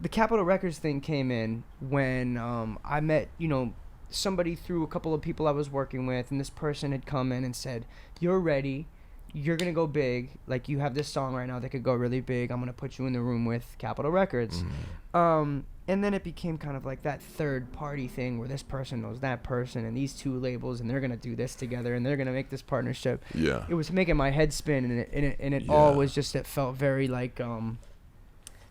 the Capitol Records thing came in when I met, somebody through a couple of people I was working with, and this person had come in and said, "You're ready. You're going to go big. Like, you have this song right now that could go really big. I'm going to put you in the room with Capitol Records." And then it became kind of like that third party thing where this person knows that person and these two labels, and they're going to do this together and they're going to make this partnership. Yeah. It was making my head spin, and it all was just, it felt very like,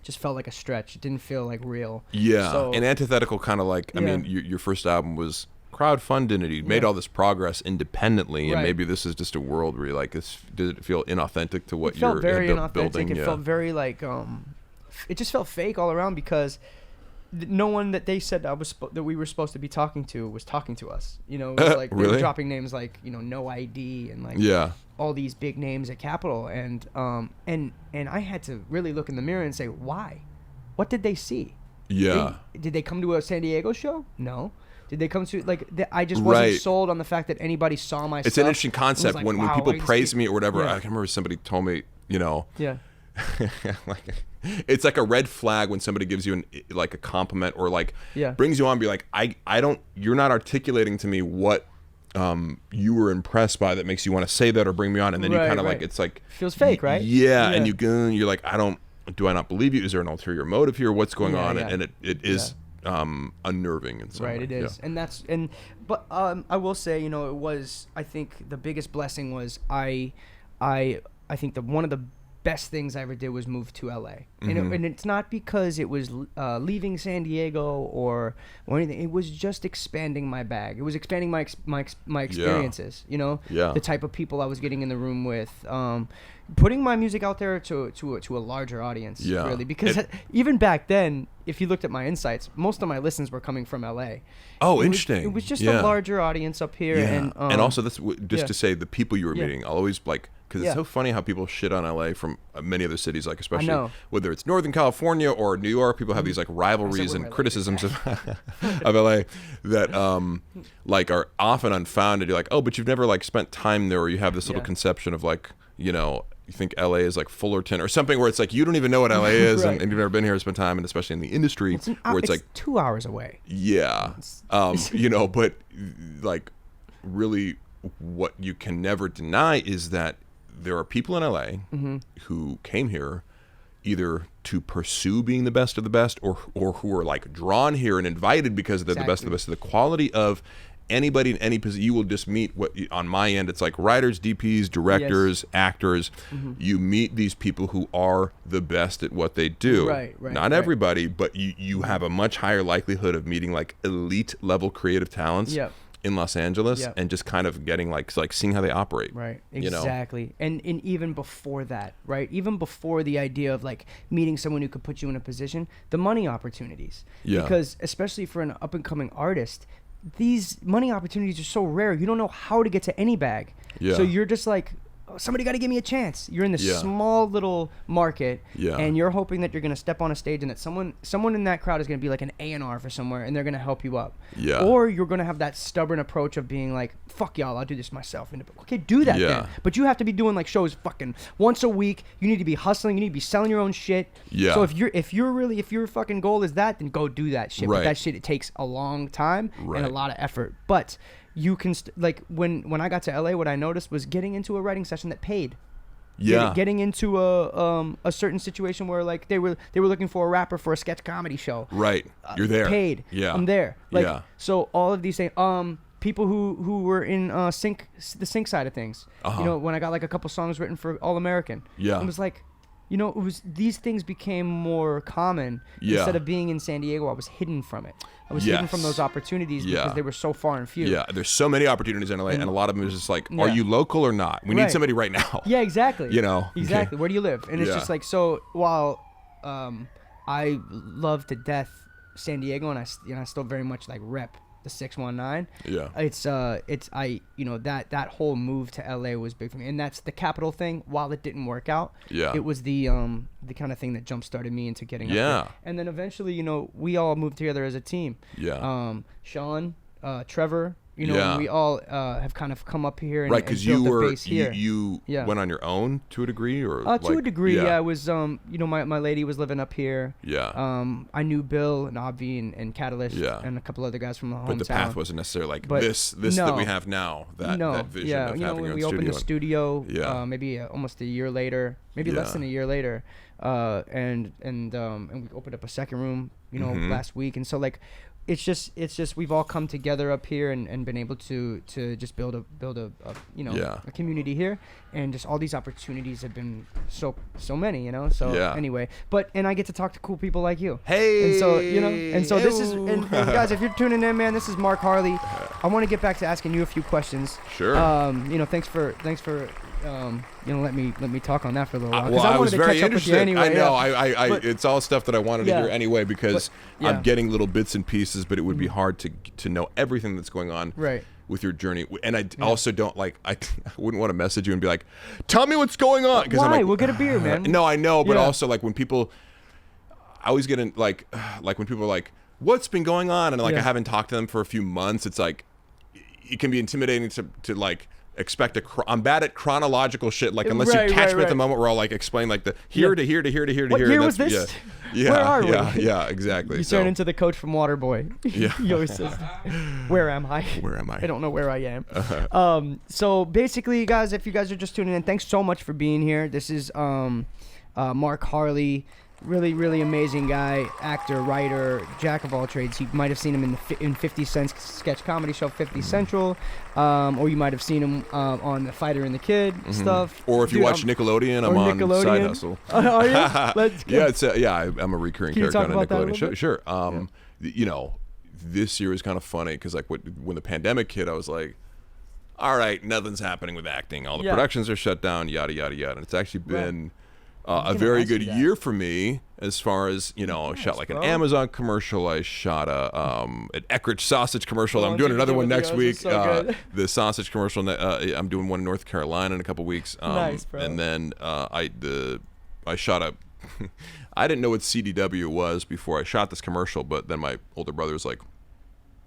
just felt like a stretch. It didn't feel like real. Yeah. So, and antithetical, kind of like, I mean, your first album was crowdfunded, and you made all this progress independently, and maybe this is just a world where you're like, did it feel inauthentic to what you're building? It felt very like, it just felt fake all around, because no one that they said that we were supposed to be talking to was talking to us. It was like really? They were dropping names like No ID and like all these big names at Capitol, and I had to really look in the mirror and say, why? What did they see? Yeah. Did they come to a San Diego show? No. Did they come to I just wasn't sold on the fact that anybody saw my stuff. It's an interesting concept like, when people praise me or whatever. I can remember somebody told me, like, it's like a red flag when somebody gives you a compliment or brings you on and be like, I don't, you're not articulating to me what you were impressed by that makes you want to say that or bring me on, and then you kind of like, it's like feels fake, right? And you're like, do I not believe you? Is there an ulterior motive here? What's going on? And it is unnerving in some way. It is. But I will say, it was, I think the biggest blessing was I think one of the best things I ever did was move to LA. And it's not because it was leaving San Diego or anything. It was just expanding my bag. It was expanding my experiences, the type of people I was getting in the room with, putting my music out there to a larger audience, really. Because even back then, if you looked at my insights, most of my listens were coming from LA. Oh, interesting. It was just a larger audience up here. And also, that's just to say, the people you were meeting, I'll always because it's so funny how people shit on LA from many other cities, like especially whether it's Northern California or New York, people have these like rivalries and criticisms of LA that are often unfounded. You're like, oh, but you've never spent time there, or you have this little conception of you think LA is like Fullerton or something, where it's like you don't even know what LA is, and you've never been here or spent time, and especially in the industry where it's like 2 hours away. Yeah. But like really what you can never deny is that there are people in LA who came here either to pursue being the best of the best, or who are like drawn here and invited because they're the best of the best. So the quality of anybody in any position, you will just meet on my end, it's like writers, DPs, directors, actors. You meet these people who are the best at what they do. Not everybody, but you have a much higher likelihood of meeting like elite level creative talents in Los Angeles, and just kind of getting like seeing how they operate. Right. Exactly. And even before that, right? Even before the idea of like meeting someone who could put you in a position, the money opportunities. Yeah. Because especially for an up and coming artist, these money opportunities are so rare. You don't know how to get to any bag. Yeah. So you're just like, somebody got to give me a chance. You're in this small little market, and you're hoping that you're going to step on a stage and that someone in that crowd is going to be like an A&R for somewhere, and they're going to help you up. Yeah. Or you're going to have that stubborn approach of being like, fuck y'all, I'll do this myself. And okay, do that then. But you have to be doing like shows fucking once a week. You need to be hustling. You need to be selling your own shit. Yeah. So if your fucking goal is that, then go do that shit. Right. But that shit, it takes a long time and a lot of effort. But you can when I got to LA, what I noticed was getting into a writing session that paid. Yeah. Getting into a certain situation where like they were looking for a rapper for a sketch comedy show. Right. You're there. Paid. Yeah. I'm there. So all of these things. People who were in the sync side of things. When I got like a couple songs written for All American. Yeah. It was like, it was these things became more common. Instead of being in San Diego, I was hidden from it. I was hidden from those opportunities because they were so far and few. Yeah, there's so many opportunities in LA, and a lot of them is just like, are you local or not? We need somebody right now. Yeah, exactly. Exactly. Okay. Where do you live? And it's just like, so while I love to death San Diego, and I still very much like rep the 619. Yeah. It's that whole move to LA was big for me, and that's the Capitol thing. While it didn't work out, it was the kind of thing that jump started me into getting up there. And then eventually, we all moved together as a team. Yeah. Sean, Trevor, You know, and we all have kind of come up here and, right, because built you were a base here. you went on your own to a degree, or to a degree, yeah. I was, you know, my lady was living up here. Yeah. I knew Bill and Obvi and Catalyst and a couple other guys from the hometown. But the path wasn't necessarily like this that we have now. That vision of having your own we studio. opened the studio, maybe almost a year later, maybe less than a year later, and we opened up a second room, you know, last week, and so like. It's just we've all come together up here and been able to just build a you know a community here, and just all these opportunities have been so many, you know. So anyway, and I get to talk to cool people like you. Hey. And so you know, and so this is and guys, if you're tuning in, man, this is Mark Harley. I want to get back to asking you a few questions. Sure. You know, thanks for you know, let me talk on that for a little while. Well, I was very interested. Anyway, I know. It's all stuff that I wanted to hear anyway, because I'm getting little bits and pieces, but it would be hard to know everything that's going on with your journey. And I also don't like. I wouldn't want to message you and be like, "Tell me what's going on." Why? I'm like, we'll get a beer, man. No, I know, but also like when people, I always get in like when people are like, "What's been going on?" and like I haven't talked to them for a few months. It's like it can be intimidating to like. Expect I'm bad at chronological shit. Like unless you catch me at the moment where I'll like explain like the here to here to here to here to what here. What year was this? Yeah, where are we? Yeah, exactly. You turn into the coach from Waterboy. Yeah. He always says, "Where am I? Where am I? I don't know where I am." So basically, guys, if you guys are just tuning in, thanks so much for being here. This is Mark Harley. Really amazing guy, actor, writer, jack of all trades. You might have seen him in 50 Cent's sketch comedy show 50 Central, or you might have seen him on The Fighter and the Kid stuff. Or if you watch Nickelodeon, I'm on Side Hustle. Are you? Let's go. I'm a recurring character on a Nickelodeon show. Sure. You know, this year is kind of funny because like when the pandemic hit, I was like, all right, nothing's happening with acting. All the productions are shut down, yada yada yada. And it's actually been. A very good year for me as far as, you know, I shot like an Amazon commercial. I shot an Eckrich sausage commercial. I'm doing another one next week. The sausage commercial, I'm doing one in North Carolina in a couple weeks. Nice, bro. And then I shot a, I didn't know what CDW was before I shot this commercial, but then my older brother's like,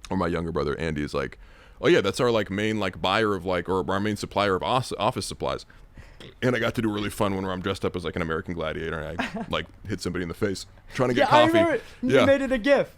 or my younger brother, Andy, is like, oh yeah, that's our like main like buyer of like, or our main supplier of office supplies. And I got to do a really fun one where I'm dressed up as like an American gladiator and I like hit somebody in the face trying to get coffee. I remember you made it a GIF.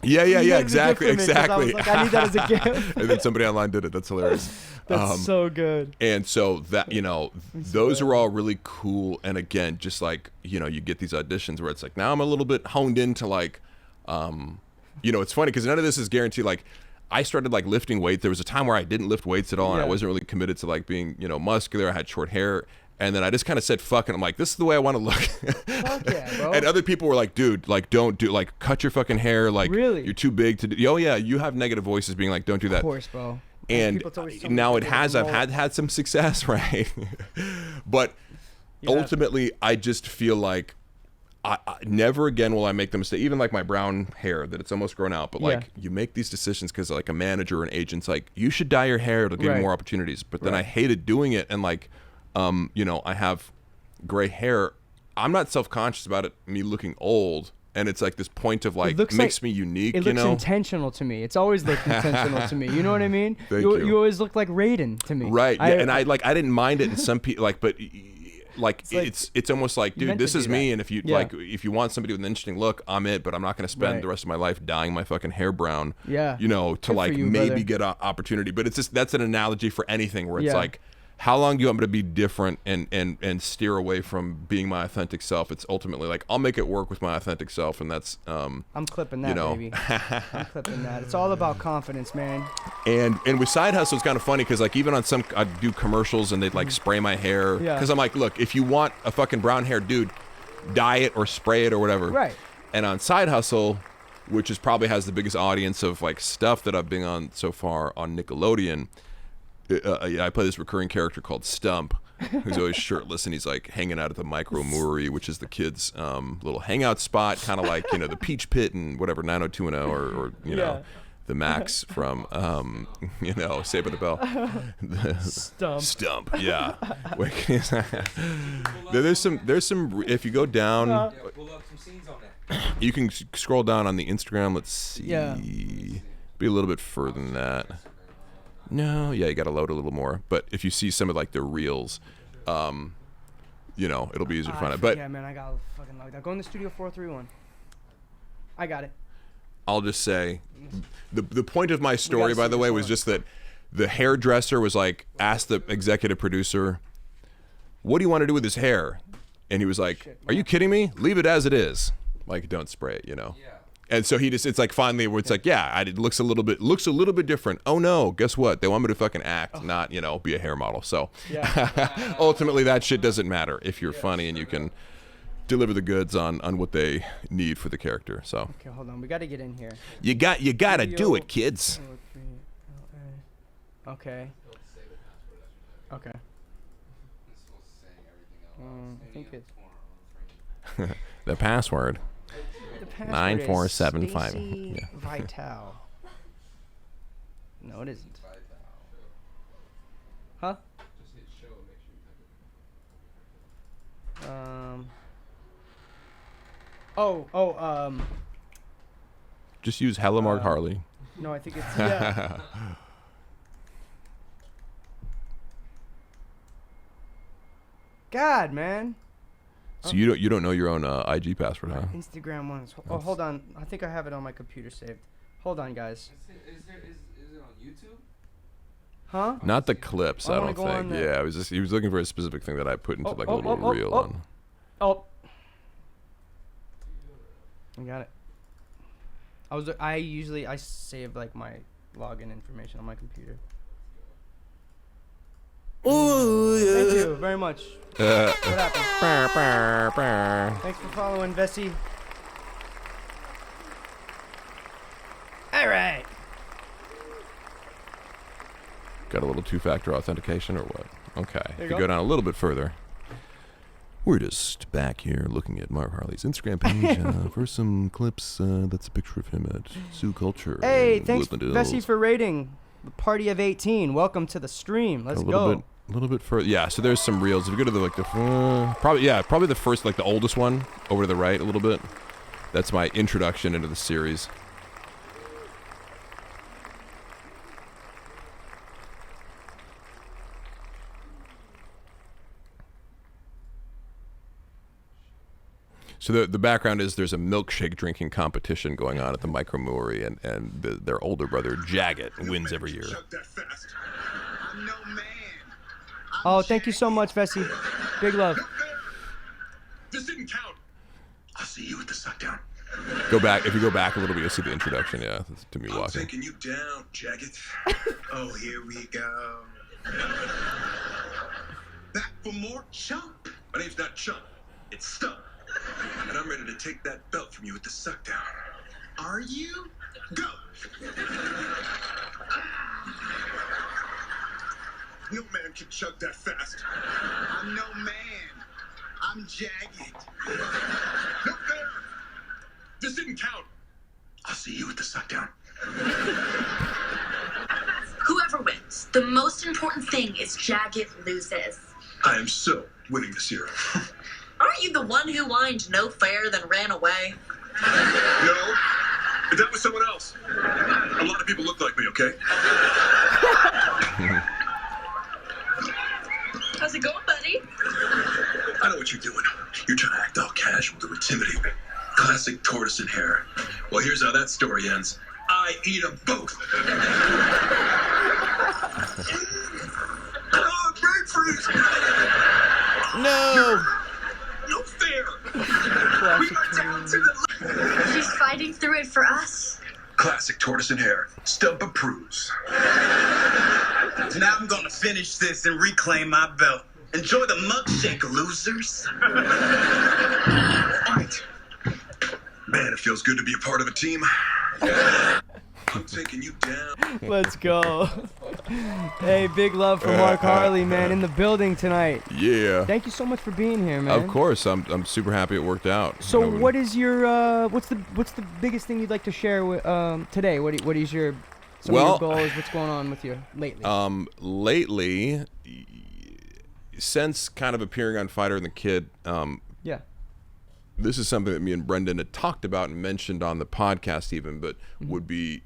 Yeah, exactly. I was like, I need that as a GIF. And then somebody online did it. That's hilarious. That's so good. And so that, you know, those are all really cool. And again, just like, you know, you get these auditions where it's like, now I'm a little bit honed into like, you know, it's funny because none of this is guaranteed. Like, I started like lifting weights. There was a time where I didn't lift weights at all, and I wasn't really committed to like being, you know, muscular. I had short hair, and then I just kind of said, "Fuck it." I'm like, "This is the way I want to look." Fuck yeah, bro. And other people were like, "Dude, like, don't do like cut your fucking hair. Like, really? You're too big to do." Oh yeah, you have negative voices being like, "Don't do that." Of course, bro. And now it has. I've had some success, right? But ultimately, I just feel like. I never again will I make the mistake, even like my brown hair that it's almost grown out, but like you make these decisions because like a manager or an agent's like, you should dye your hair, it'll give you more opportunities. But then I hated doing it, and like you know, I have gray hair. I'm not self-conscious about it, me looking old, and it's like this point of like makes me unique. It looks intentional to me. It's always looked intentional to me. You know what I mean? You always look like Raiden to me. Right. And I didn't mind it in some people like, but like it's almost like, dude, this is me, and if you like if you want somebody with an interesting look, I'm it, but I'm not going to spend the rest of my life dyeing my fucking hair brown, you know, to like maybe get an opportunity. But it's just, that's an analogy for anything where it's like, how long do you want me to be different and steer away from being my authentic self? It's ultimately like, I'll make it work with my authentic self, and that's I'm clipping that, baby. I'm clipping that. It's all about confidence, man. And with Side Hustle, it's kind of funny because like even on some, I do commercials and they'd like spray my hair because I'm like, look, if you want a fucking brown hair dude, dye it or spray it or whatever. Right. And on Side Hustle, which is probably has the biggest audience of like stuff that I've been on so far on Nickelodeon. I play this recurring character called Stump, who's always shirtless, and he's like hanging out at the Micro Moory, which is the kids' little hangout spot, kind of like, you know, the Peach Pit and whatever 90210 or you know, the Max from you know, Saved by the Bell. Stump. Yeah. there's some. If you go down, you can scroll down on the Instagram. Let's see. Be a little bit further than that. No, yeah, you got to load a little more. But if you see some of like the reels, you know, it'll be easier to find it. But yeah, man, I got fucking logged out. Go in the studio 431. I got it. I'll just say, the point of my story, by the way, was just that the hairdresser was like, asked the executive producer, "What do you want to do with his hair?" And he was like, "Are you kidding me? Leave it as it is. Like, don't spray it, you know." Yeah. And so it's like finally where it's like, yeah, it looks a little bit different. Oh no, guess what? They want me to fucking act, not, you know, be a hair model. So ultimately that shit doesn't matter if you're funny and you can deliver the goods on what they need for the character. So okay, hold on, we got to get in here. You gotta do it, kids. Okay. Okay. I think it's the password. 9475. Yeah. Vital. No, it isn't. Huh? Just use Hello Mark Harley. No, I think it's yeah. God, man. So you don't know your own IG password, huh? Instagram ones. Oh, hold on. I think I have it on my computer saved. Hold on, guys. Is it on YouTube? Huh? Not the clips, I don't think. Yeah, he was looking for a specific thing that I put into like a little reel on. Oh. I got it. I save like my login information on my computer. Ooh, yeah. Thank you very much. What happened? Thanks for following, Vessi. All right. Got a little two-factor authentication or what? Okay. If you go go down a little bit further, we're just back here looking at Mark Harley's Instagram page for some clips. That's a picture of him at Sioux Culture. Hey, thanks, Vessi, for rating the Party of 18. Welcome to the stream. Let's go. A little bit further. Yeah, so there's some reels. If you go to the probably the first, like the oldest one over to the right a little bit. That's my introduction into the series. So the background is there's a milkshake drinking competition going on at the Microbrewery, and their older brother Jagged wins every year. Oh, thank you so much, Vessi. Big love. This didn't count. I'll see you at the suck down. Go back. If you go back a little bit, you'll see the introduction. Yeah, that's to me walking. I'm taking you down, Jagged. Oh, here we go. Back for more Chump. My name's not Chump. It's Stump. And I'm ready to take that belt from you at the suck down. Are you? Go. No man can chug that fast. I'm no man. I'm Jagged. No fair. This didn't count. I'll see you at the suck down. Whoever wins, the most important thing is Jagged loses. I am so winning this year. Aren't you the one who whined no fair then ran away? No, but that was someone else. A lot of people look like me, okay? How's it going, buddy? I know what you're doing. You're trying to act all casual to intimidate me. Classic tortoise and hare. Well, here's how that story ends. I eat them both. Oh, brain freeze! No! No fair! Classic We got down to the... She's fighting through it for us. Classic tortoise and hare. Stump approves. Now I'm gonna finish this and reclaim my belt. Enjoy the milkshake, losers. Right. Man, it feels good to be a part of a team. I'm taking you down. Let's go. Hey, big love for Mark Harley, man, in the building tonight. Yeah. Thank you so much for being here, man. Of course, I'm super happy it worked out. So, what is your what's the biggest thing you'd like to share with today? What is your of your goals? What's going on with you lately? Lately, since kind of appearing on Fighter and the Kid, yeah. this is something that me and Brendan had talked about and mentioned on the podcast even, but would be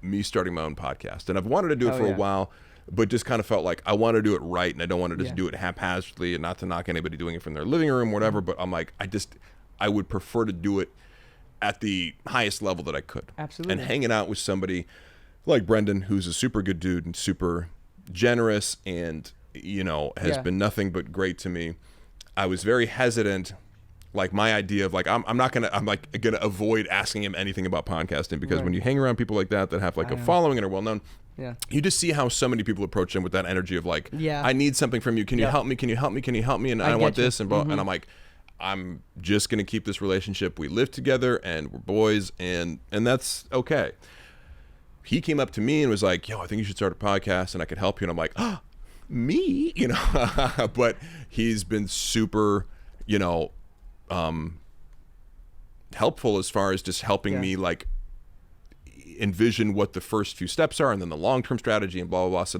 me starting my own podcast. And I've wanted to do it for a while, but just kind of felt like I want to do it right, and I don't want to just do it haphazardly, and not to knock anybody doing it from their living room or whatever, but I'm like, I would prefer to do it at the highest level that I could. Absolutely. And hanging out with somebody like Brendan, who's a super good dude and super generous and, has been nothing but great to me. I was very hesitant. Like my idea of like, I'm like gonna avoid asking him anything about podcasting, because when you hang around people like that have like a following and are well known, you just see how so many people approach him with that energy of like, I need something from you. Can you help me? Can you help me? Can you help me? And I want this and and I'm like, I'm just gonna keep this relationship. We live together and we're boys, and that's okay. He came up to me and was like, yo, I think you should start a podcast and I could help you. And I'm like, oh, me? But he's been super, helpful as far as just helping me like envision what the first few steps are and then the long-term strategy and blah, blah, blah. So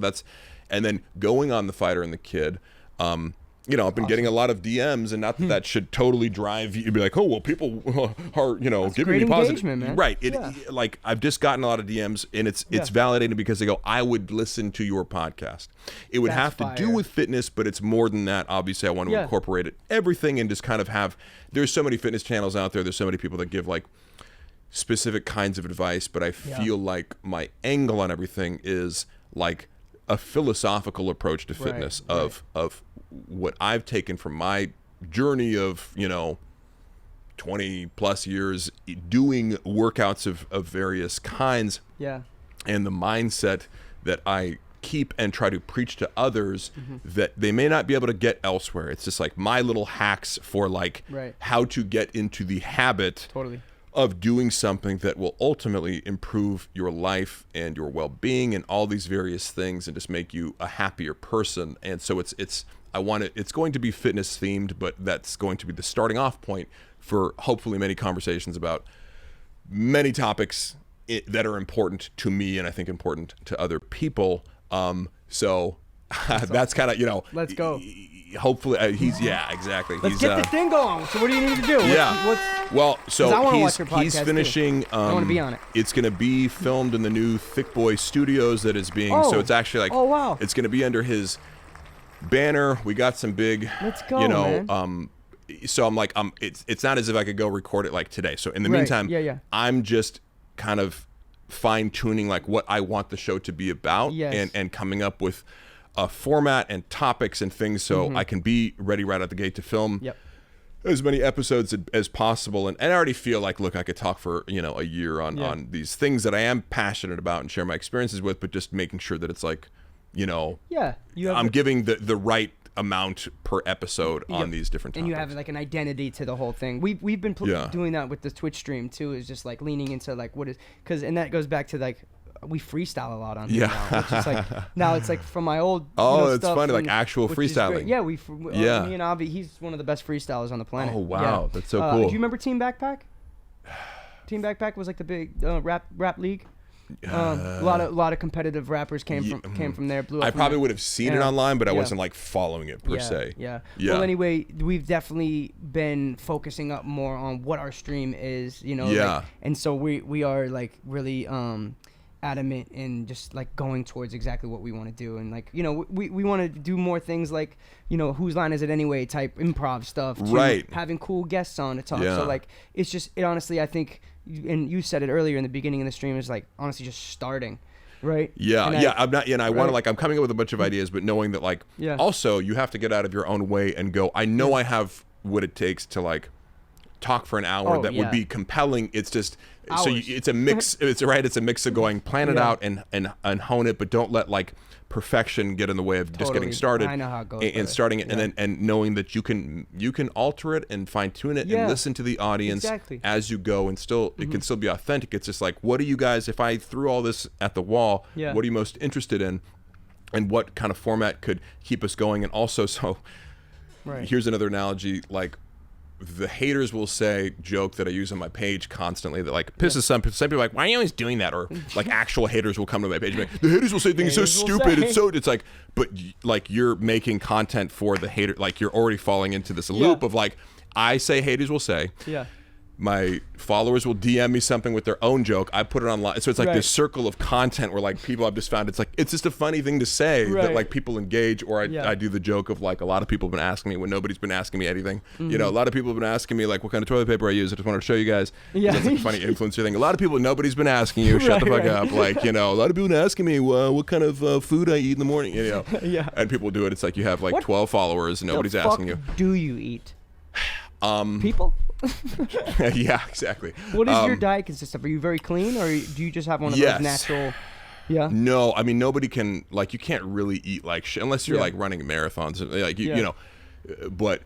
and then going on The Fighter and the Kid, I've been getting a lot of DMs, and not that should totally drive you to be like, oh, well, people are, giving me positive. Man. Right. Like I've just gotten a lot of DMs, and it's validating because they go, I would listen to your podcast. It would have to do with fitness, but it's more than that. Obviously, I want to incorporate everything and just kind of there's so many fitness channels out there. There's so many people that give like specific kinds of advice, but I feel like my angle on everything is like a philosophical approach to fitness of what I've taken from my journey of 20 plus years doing workouts of various kinds, and the mindset that I keep and try to preach to others that they may not be able to get elsewhere. It's just like my little hacks for like how to get into the habit of doing something that will ultimately improve your life and your well-being and all these various things, and just make you a happier person. And so it's going to be fitness themed, but that's going to be the starting off point for hopefully many conversations about many topics that are important to me and I think important to other people. So that's kind of, let's go. Hopefully exactly. Let's get the thing going. So what do you need to do? He's finishing. I want to be on it. It's going to be filmed in the new Thick Boy Studios that is being. So it's actually like. It's going to be under his banner. We got some big. Let's go, man. So I'm like, it's not as if I could go record it like today. So in the meantime, I'm just kind of fine tuning like what I want the show to be about, and coming up with a format and topics and things, so I can be ready right out the gate to film as many episodes as possible. And I already feel like, look, I could talk for a year on these things that I am passionate about and share my experiences with, but just making sure that it's like, I'm giving the right amount per episode on these different topics. And you have like an identity to the whole thing. We've been doing that with the Twitch stream too, is just like leaning into like and that goes back to like, we freestyle a lot on here now. Which is like, now it's like from my old it's stuff, funny, like actual freestyling. Me and Avi, he's one of the best freestylers on the planet. Oh wow, that's so cool. Do you remember Team Backpack? Team Backpack was like the big rap league. A lot of competitive rappers came from there. Blew up. I probably would have seen it online, but I wasn't like following it per se. Well, anyway, we've definitely been focusing up more on what our stream is, like, and so we are like really adamant in just like going towards exactly what we want to do, and like we want to do more things like whose line is it anyway type improv stuff, having cool guests on to talk. So like it honestly, I think, and you said it earlier in the beginning of the stream, is like honestly just starting, right? I'm not, and I want to like, I'm coming up with a bunch of ideas, but knowing that like also you have to get out of your own way and go, I know I have what it takes to like talk for an hour that would be compelling. It's just it's a mix. It's a mix of going plan it out and hone it, but don't let like perfection get in the way of just getting started. I know how it goes. And starting it, and knowing that you can alter it and fine tune it and listen to the audience as you go, and still it can still be authentic. It's just like, what are you guys? If I threw all this at the wall, what are you most interested in, and what kind of format could keep us going? And also, here's another analogy, like. The haters will joke that I use on my page constantly that like pisses some people, like, why are you always doing that? Or like actual haters will come to my page and be like, the haters will say things so stupid. It's like, but like you're making content for the hater, like you're already falling into this loop of like, I say haters will say. Yeah. My followers will DM me something with their own joke. I put it online. So it's like Right. this circle of content where like people I've just found it's just a funny thing to say that like people engage, or I do the joke of like a lot of people have been asking me when nobody's been asking me anything. You know, a lot of people have been asking me like what kind of toilet paper I use. I just wanted to show you guys. Yeah. That's like a funny influencer thing. A lot of people, nobody's been asking you. Shut the fuck up. Like, you know, a lot of people been asking me what kind of food I eat in the morning. You know. Yeah. And people do it. It's like you have like What 12 followers and nobody's the fuck asking you. do you eat? People? Yeah, exactly. What does your diet consist of? Are you very clean, or do you just have one of Yes. those natural? Yeah. No, I mean nobody can, like, you can't really eat like shit unless you're like running marathons, like you know. But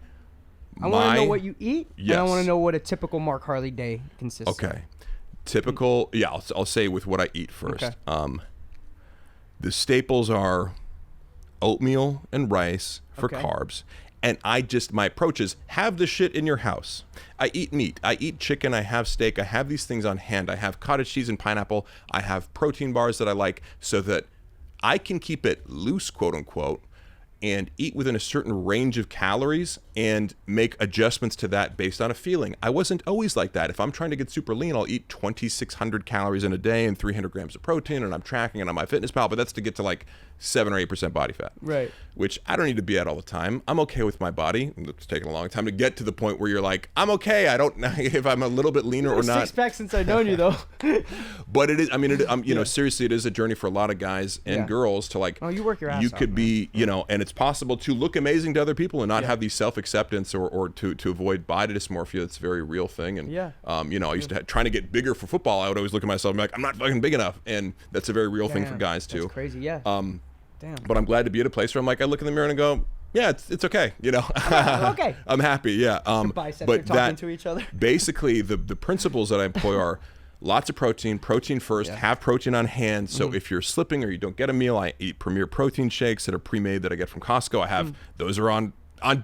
I want to know what you eat. Yes. And I want to know what a typical Mark Harley day consists of. Okay. Typical. Yeah, I'll say with what I eat first. Okay. The staples are oatmeal and rice for Okay. carbs. And my approach is have the shit in your house. I eat meat. I eat chicken. I have steak. I have these things on hand. I have cottage cheese and pineapple. I have protein bars that I like so that I can keep it loose, quote unquote, and eat within a certain range of calories and make adjustments to that based on a feeling. I wasn't always like that. If I'm trying to get super lean, I'll eat 2,600 calories in a day and 300 grams of protein, and I'm tracking it on my fitness pal, but that's to get to like 7 or 8% body fat. Right. Which I don't need to be at all the time. I'm okay with my body. It's taken a long time to get to the point where you're like, I'm okay. I don't know if I'm a little bit leaner or not. 6 pack since I've known you, though. But it is, I mean, you know, seriously, it is a journey for a lot of guys and girls to like, Oh, you work your ass you off, could man. be, you know, and it's possible to look amazing to other people and not have these self-acceptance or to avoid body dysmorphia. That's a very real thing. And, you know, I used to trying to get bigger for football. I would always look at myself and be like, I'm not fucking big enough. And that's a very real thing for guys too. That's crazy, yeah. Damn. But I'm glad to be at a place where I'm like, I look in the mirror and go, yeah, it's okay. You know, I'm okay. I'm happy. Yeah. Biceps are But talking to each other. basically the principles that I employ are lots of protein first, have protein on hand. So if you're slipping or you don't get a meal, I eat Premier protein shakes that are pre-made that I get from Costco. I have, those are on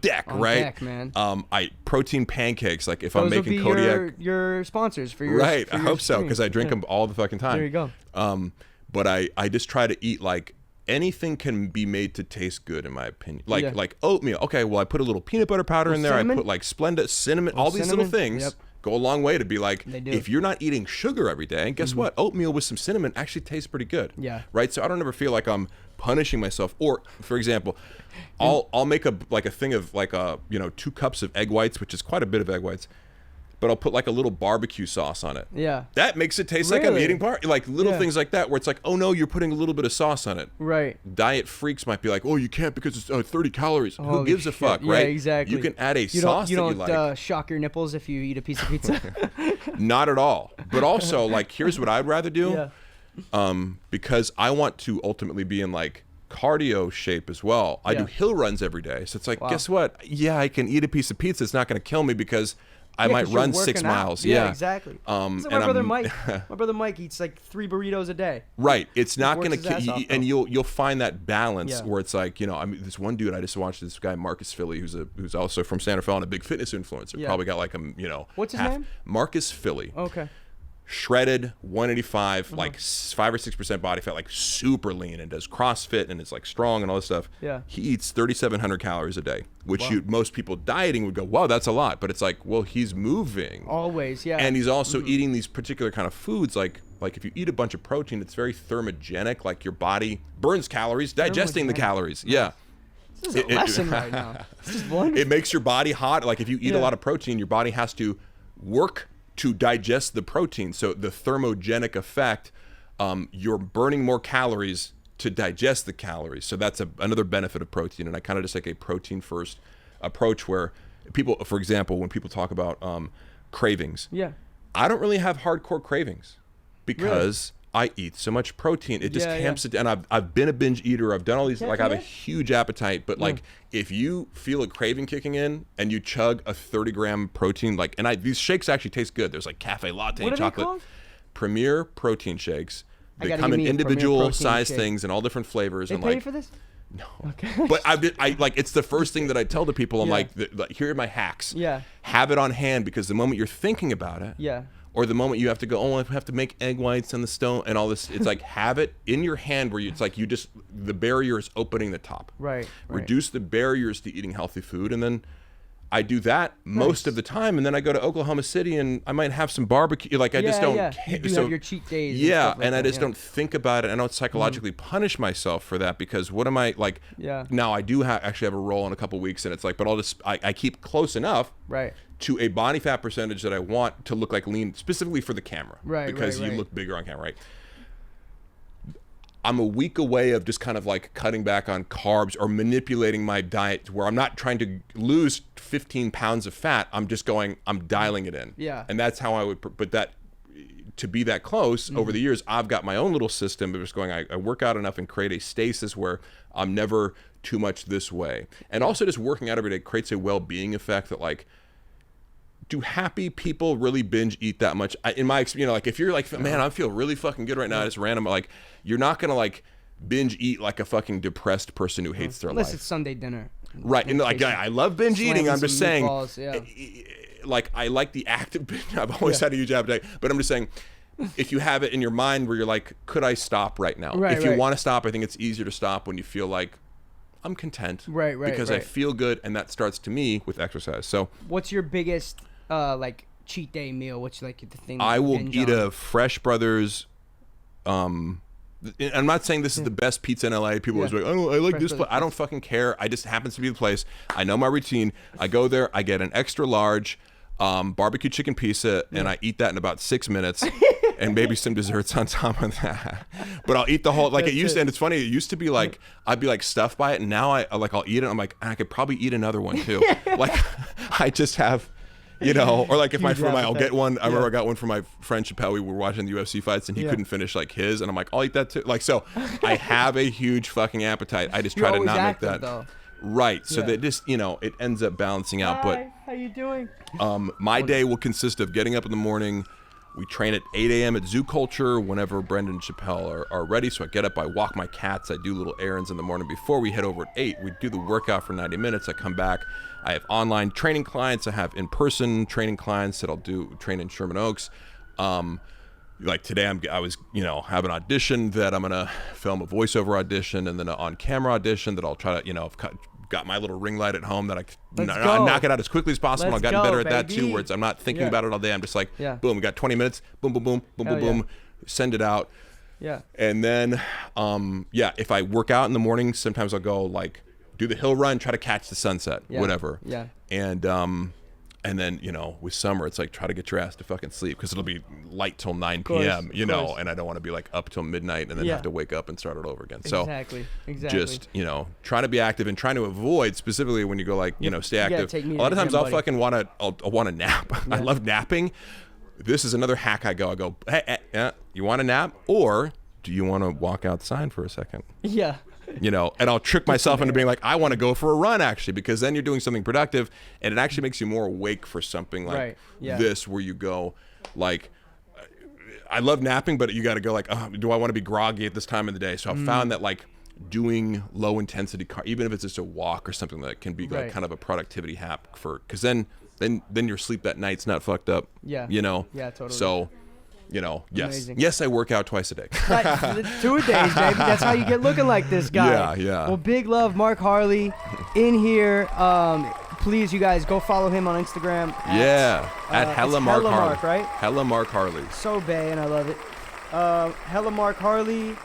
deck, right? Deck, man. I protein pancakes. Like if Those I'm making will be Kodiak. your sponsors for your Right. for I your hope so because I drink stream. them all the fucking time. There you go. But I just try to eat like anything can be made to taste good in my opinion. Like oatmeal. Okay, well I put a little peanut butter powder in there. Cinnamon? I put like Splenda, cinnamon, all these little cinnamon? things. Yep. Go a long way to be like, They do. if you're not eating sugar every day, and guess what? Oatmeal with some cinnamon actually tastes pretty good. Yeah. Right. So I don't ever feel like I'm punishing myself. Or, for example, I'll make a thing of like 2 cups of egg whites, which is quite a bit of egg whites, but I'll put like a little barbecue sauce on it. Yeah. That makes it taste like I'm Really? eating like little Yeah. things like that where it's like, oh no, you're putting a little bit of sauce on it. Right. Diet freaks might be like, oh, you can't because it's 30 calories. Who Holy gives a shit. fuck, Yeah, right? exactly. You can add a You sauce don't, that you like. shock your nipples if you eat a piece of pizza. Not at all. But also, like, here's what I'd rather do. Yeah. Because I want to ultimately be in like cardio shape as well. I do hill runs every day. So it's like, guess what? Yeah, I can eat a piece of pizza. It's not going to kill me because I might 'cause you're run 6 working out. miles. Yeah, exactly. So and my brother Mike. My brother Mike eats like 3 burritos a day. Right. It's not works going his ass to off, and though. you'll find that balance Yeah. where it's like, you know, I mean this one dude I just watched, this guy Marcus Philly who's also from Santa Fe and a big fitness influencer. Yeah. Probably got like What's his name? Marcus Philly. Okay. Shredded, 185, like 5 or 6% body fat, like super lean, and does CrossFit and is like strong and all this stuff. Yeah. He eats 3,700 calories a day, which most people dieting would go, wow, that's a lot. But it's like, well, he's moving. Always, yeah. And he's also eating these particular kind of foods, like if you eat a bunch of protein, it's very thermogenic, like your body burns calories, digesting the Thermogenic. calories. Yeah. This is a lesson right now. This is wonderful. It makes your body hot. Like if you eat a lot of protein, your body has to work to digest the protein. So the thermogenic effect, you're burning more calories to digest the calories. So that's another benefit of protein. And I kind of just like a protein first approach where people, for example, when people talk about cravings, Yeah. I don't really have hardcore cravings because I eat so much protein. It just camps it. And I've been a binge eater. I've done all these, like I have a huge appetite, but like if you feel a craving kicking in and you chug a 30-gram protein, like, and these shakes actually taste good. There's like cafe latte, What are they chocolate, called? Premier protein shakes. They gotta come give in me a Premier individual protein size shake. things and all different flavors. They and pay like, you for this? no. Okay. But I like it's the first thing that I tell to people. I'm like, here are my hacks. Yeah. Have it on hand because the moment you're thinking about it, Yeah. or the moment you have to go, oh, I have to make egg whites on the stone and all this. It's like have it in your hand where it's like the barrier is opening the top. Right. Reduce the barriers to eating healthy food, and then I do that most of the time, and then I go to Oklahoma City and I might have some barbecue. Like I just don't. You do have your cheat days. Yeah, and I just don't think about it. I don't psychologically punish myself for that because what am I like? Yeah. Now I do actually have a roll in a couple weeks, and it's like, but I keep close enough. Right. To a body fat percentage that I want to look like lean, specifically for the camera. Right. Because you look bigger on camera, right? I'm a week away of just kind of like cutting back on carbs or manipulating my diet where I'm not trying to lose 15 pounds of fat. I'm just going, I'm dialing it in. Yeah. And that's how I would, but that, to be that close over the years, I've got my own little system of just going, I work out enough and create a stasis where I'm never too much this way. And also just working out every day creates a well-being effect that like, do happy people really binge eat that much? In my experience, like if you're like, man, I feel really fucking good right now, it's random, like you're not gonna like binge eat like a fucking depressed person who hates their Unless life. it's Sunday dinner. Right, and like I love binge eating. I'm just saying, meatballs, like I like the active binge. I've always had a huge appetite, but I'm just saying, if you have it in your mind where you're like, could I stop right now? If you want to stop, I think it's easier to stop when you feel like I'm content. Right. Because I feel good, and that starts to me with exercise. So, what's your biggest like cheat day meal? What's like the thing? I will eat a Fresh Brothers. I'm not saying this is the best pizza in LA. People are like, oh, I like Fresh this place. I don't fucking care. I just happens to be the place. I know my routine. I go there. I get an extra large barbecue chicken pizza, and I eat that in about 6 minutes, and maybe some desserts on top of that. But I'll eat the whole. Like it used to, and it's funny. It used to be like I'd be like stuffed by it, and now I'll eat it. I'm like, I could probably eat another one too. Like I just have. You know, or like if my friend, I'll get one. I remember I got one for my friend Chappelle. We were watching the UFC fights, and he couldn't finish like his, and I'm like, I'll eat that too. Like, so I have a huge fucking appetite. I just try to not make that. Though. Right. So that just, you know, it ends up balancing out. Hi, how you doing? My day will consist of getting up in the morning. We train at 8 a.m. at Zoo Culture whenever Brendan and Chappelle are ready. So I get up, I walk my cats, I do little errands in the morning before we head over at 8. We do the workout for 90 minutes. I come back. I have online training clients. I have in-person training clients that I'll do train in Sherman Oaks. Like today, I was have an audition that I'm gonna film a voiceover audition and then an on-camera audition that I'll try to I've got my little ring light at home that I knock it out as quickly as possible. I've gotten better at that too, where I'm not thinking about it all day. I'm just like, boom, we got 20 minutes, boom, boom, boom, boom, boom, boom, send it out. Yeah. And then, if I work out in the morning, sometimes I'll go like do the hill run, try to catch the sunset, whatever. Yeah. And then, with summer, it's like try to get your ass to fucking sleep because it'll be light till 9 p.m., and I don't want to be like up till midnight and then have to wake up and start it over again. So exactly. Just, trying to be active and trying to avoid, specifically when you go like, stay active. A lot of times I'll fucking want to nap. Yeah. I love napping. This is another hack I go, hey, you want to nap? Or do you want to walk outside for a second? Yeah. And I'll trick myself into being like, I want to go for a run actually, because then you're doing something productive and it actually makes you more awake for something like this, where you go like, I love napping, but you got to go like, oh, do I want to be groggy at this time of the day? So I've found that like doing low intensity, even if it's just a walk or something, that can be like kind of a productivity hack because then your sleep that night's not fucked up. Yeah. Yeah, totally. So, yes, I work out twice a day. 2 days, baby. That's how you get looking like this guy. Yeah. Well, big love, Mark Harley, in here. Please, you guys, go follow him on Instagram. At Hella Mark Harley. Mark, right? Hella Mark Harley. So bae, and I love it. Hella Mark Harley.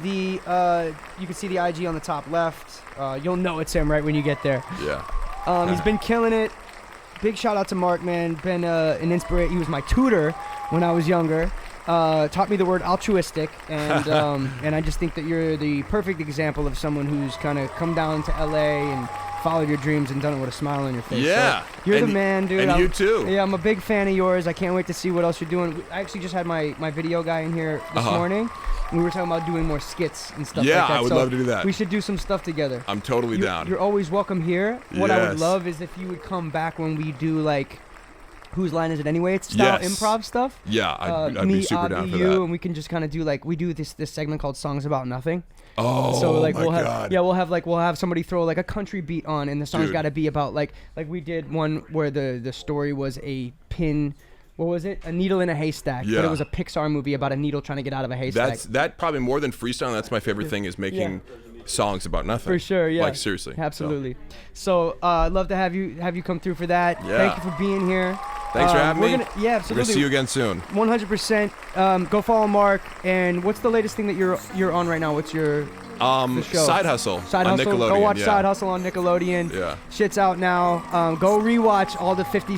You can see the IG on the top left. You'll know it's him right when you get there. Yeah. He's been killing it. Big shout out to Mark, man. Been an inspiration. He was my tutor when I was younger. Taught me the word altruistic, and and I just think that you're the perfect example of someone who's kind of come down to LA and followed your dreams and done it with a smile on your face. Yeah. So you're the man, dude. And you too. Yeah, I'm a big fan of yours. I can't wait to see what else you're doing. I actually just had my video guy in here this morning. We were talking about doing more skits and stuff like that. Yeah, I would love to do that. We should do some stuff together. I'm totally down. You're always welcome here. What I would love is if you would come back when we do like Whose Line Is It Anyway? It's style improv stuff. Yeah, I'd be super down for that. And we can just kind of do like, we do this segment called Songs About Nothing. Oh, so like my God. we'll have somebody throw like a country beat on, and the song's got to be about like we did one where the story was a pin. What was it? A needle in a haystack. Yeah. But it was a Pixar movie about a needle trying to get out of a haystack. That probably more than freestyle. That's my favorite thing is making songs about nothing. For sure, yeah. Like seriously. Absolutely. So I'd love to have you come through for that. Yeah. Thank you for being here. Thanks for having me. Yeah, absolutely. We're gonna see you again soon. 100%. Go follow Mark. And what's the latest thing that you're on right now? What's your the show? Side Hustle. Side on Hustle. Nickelodeon, Go watch yeah. Side Hustle on Nickelodeon. Yeah. Shit's out now. Go rewatch all the 50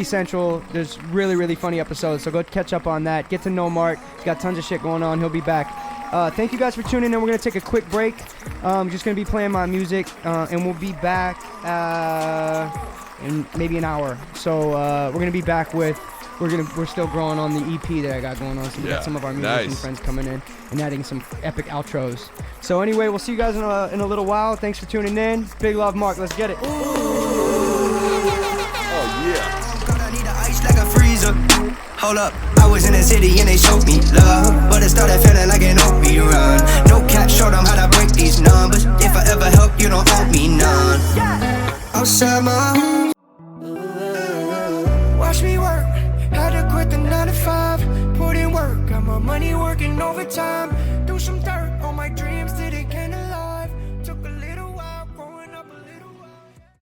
Central. There's really, really funny episodes. So go catch up on that. Get to know Mark. He's got tons of shit going on. He'll be back. Thank you guys for tuning in. We're going to take a quick break. Just going to be playing my music. And we'll be back in maybe an hour. So we're going to be back with... We're still growing on the EP that I got going on. So we got some of our musician friends coming in and adding some epic outros. So anyway, we'll see you guys in a little while. Thanks for tuning in. Big love, Mark. Let's get it. Oh yeah. God, I need the ice like a freezer. Hold up, I was in the city and they showed me love, but it started feeling like an open run. No cap, showed them how to break these numbers. If I ever help, you don't owe me none. Outside my home, watch me work. Had to quit the 9 to 5, put in work. Got my money working overtime.